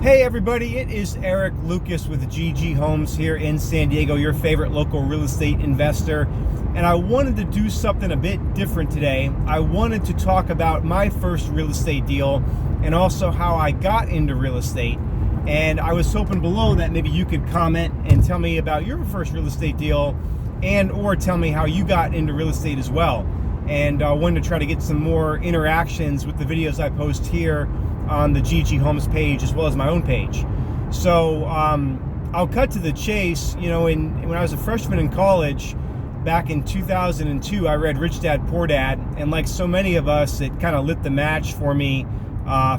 Hey everybody, it is Eric Lucas with GG Homes here in San Diego, your favorite local real estate investor. And I wanted to do something a bit different today. I wanted to talk about my first real estate deal and also how I got into real estate. And I was hoping below that maybe you could comment and tell me about your first real estate deal and or tell me how you got into real estate as well. And I wanted to try to get some more interactions with the videos I post here on the GG Homes page as well as my own page. So I'll cut to the chase. You know, when I was a freshman in college back in 2002, I read Rich Dad Poor Dad, and like so many of us, it kind of lit the match for me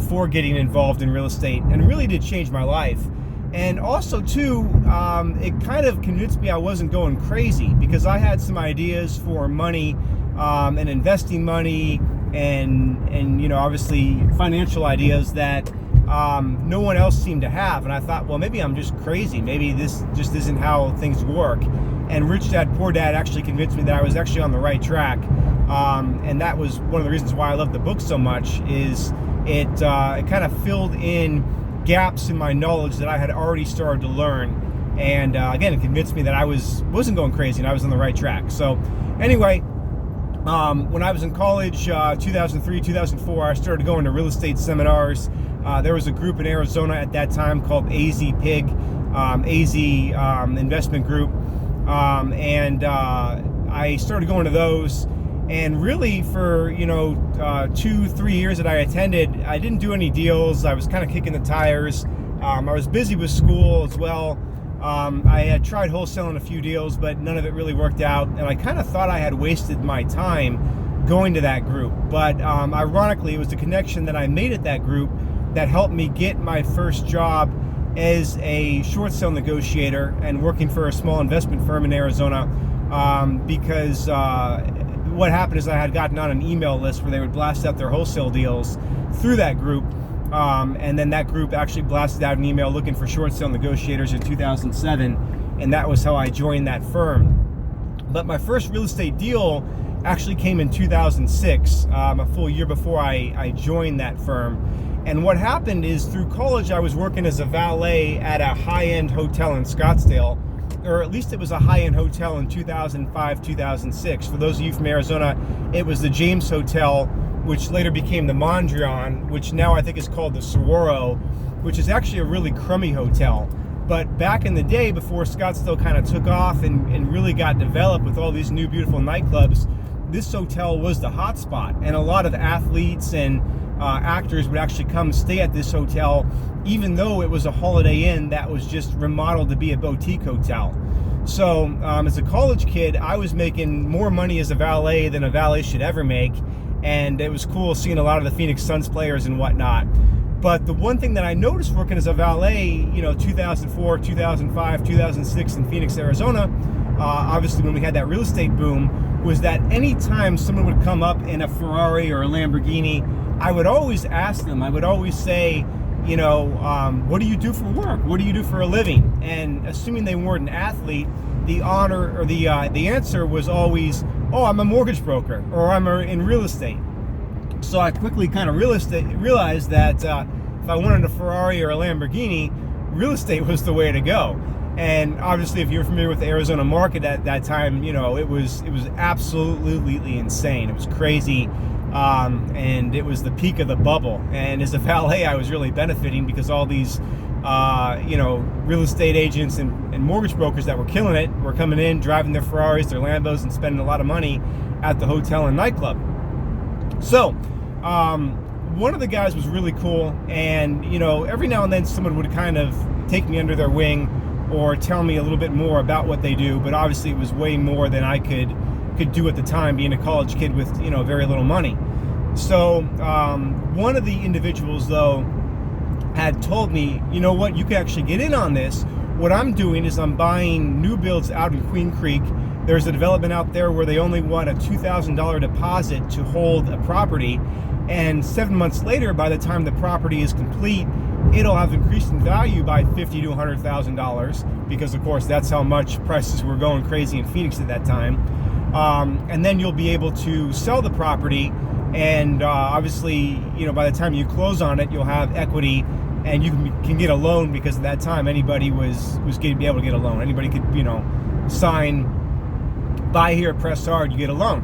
for getting involved in real estate, and really did change my life. And also too, it kind of convinced me I wasn't going crazy, because I had some ideas for money and investing money and you know, obviously financial ideas that no one else seemed to have. And I thought, well, maybe I'm just crazy. Maybe this just isn't how things work. And Rich Dad Poor Dad actually convinced me that I was actually on the right track. And that was one of the reasons why I love the book so much. Is it kind of filled in gaps in my knowledge that I had already started to learn. And again, it convinced me that I wasn't going crazy and I was on the right track. So anyway, when I was in college, 2003, 2004, I started going to real estate seminars. There was a group in Arizona at that time called AZ PIG, AZ Investment Group. And I started going to those. And really for, 2-3 years that I attended, I didn't do any deals. I was kind of kicking the tires. I was busy with school as well. I had tried wholesaling a few deals, but none of it really worked out, and I kind of thought I had wasted my time going to that group. But ironically, it was the connection that I made at that group that helped me get my first job as a short sale negotiator and working for a small investment firm in Arizona, because what happened is I had gotten on an email list where they would blast out their wholesale deals through that group. And then that group actually blasted out an email looking for short sale negotiators in 2007, and that was how I joined that firm. But my first real estate deal actually came in 2006, a full year before I joined that firm. And what happened is, through college, I was working as a valet at a high-end hotel in Scottsdale, or at least it was a high-end hotel in 2005, 2006. For those of you from Arizona, it was the James Hotel, which later became the Mondrian, which now I think is called the Saguaro, which is actually a really crummy hotel. But back in the day, before Scottsdale kind of took off and really got developed with all these new beautiful nightclubs, this hotel was the hot spot. And a lot of athletes and actors would actually come stay at this hotel, even though it was a Holiday Inn that was just remodeled to be a boutique hotel. So as a college kid, I was making more money as a valet than a valet should ever make. And it was cool seeing a lot of the Phoenix Suns players and whatnot. But the one thing that I noticed working as a valet, 2004, 2005, 2006 in Phoenix, Arizona, obviously when we had that real estate boom, was that anytime someone would come up in a Ferrari or a Lamborghini, I would always ask them, I would always say, what do you do for work? What do you do for a living? And assuming they weren't an athlete, the honor or the answer was always, oh, I'm a mortgage broker, or I'm in real estate. So I quickly kind of realized that if I wanted a Ferrari or a Lamborghini, real estate was the way to go. And obviously, if you're familiar with the Arizona market at that time, it was absolutely insane. It was crazy, and it was the peak of the bubble. And as a valet, I was really benefiting, because all these real estate agents and mortgage brokers that were killing it were coming in, driving their Ferraris, their Lambos, and spending a lot of money at the hotel and nightclub. So one of the guys was really cool, and every now and then someone would kind of take me under their wing or tell me a little bit more about what they do, but obviously it was way more than I could do at the time, being a college kid with very little money. So one of the individuals, though, had told me, you know what, you can actually get in on this. What I'm doing is I'm buying new builds out in Queen Creek. There's a development out there where they only want a $2,000 deposit to hold a property, and 7 months later, by the time the property is complete, it'll have increased in value by $50,000 to $100,000, because of course that's how much prices were going crazy in Phoenix at that time. And then you'll be able to sell the property, and obviously, by the time you close on it, you'll have equity, and you can get a loan, because at that time anybody was going to be able to get a loan. Anybody could, sign, buy here, press hard, you get a loan.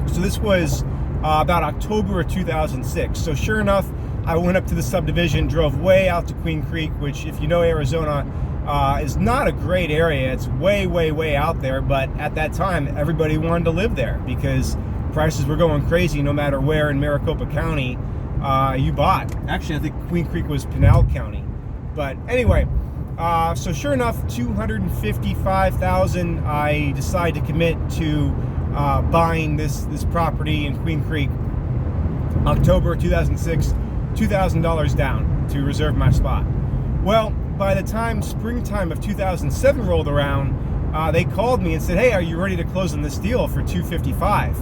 So this was about October of 2006. So sure enough, I went up to the subdivision, drove way out to Queen Creek, which, if you know Arizona, is not a great area. It's way, way, way out there. But at that time, everybody wanted to live there because prices were going crazy no matter where in Maricopa County you bought. Actually, I think Queen Creek was Pinal County. But anyway, so sure enough, $255,000, I decided to commit to buying this property in Queen Creek. October 2006, $2,000 down to reserve my spot. Well, by the time springtime of 2007 rolled around, they called me and said, "Hey, are you ready to close on this deal for $255,000?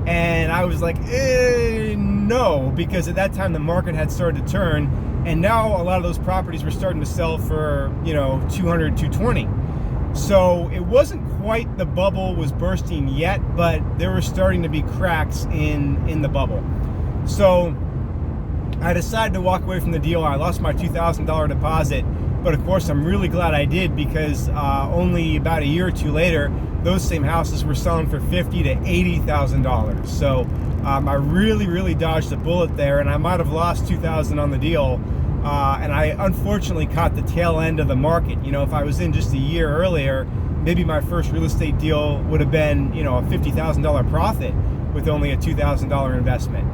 And I was like, no, because at that time the market had started to turn, and now a lot of those properties were starting to sell for, $200,000, $220,000. So it wasn't quite the bubble was bursting yet, but there were starting to be cracks in the bubble. So I decided to walk away from the deal. I lost my $2,000 deposit, but of course I'm really glad I did, because only about a year or two later, those same houses were selling for $50,000 to $80,000. So I really, really dodged a bullet there, and I might have lost $2,000 on the deal. And I unfortunately caught the tail end of the market. If I was in just a year earlier, maybe my first real estate deal would have been, a $50,000 profit with only a $2,000 investment.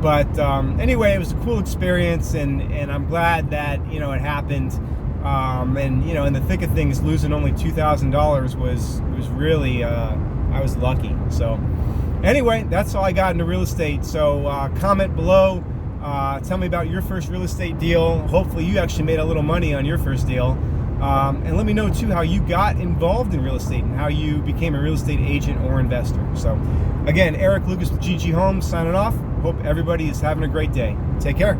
But anyway, it was a cool experience, and I'm glad that, it happened. And, in the thick of things, losing only $2,000 was really, I was lucky. So anyway, that's all I got into real estate. So comment below. Tell me about your first real estate deal. Hopefully you actually made a little money on your first deal. And let me know too how you got involved in real estate and how you became a real estate agent or investor. So again, Eric Lucas with GG Homes signing off. Hope everybody is having a great day. Take care.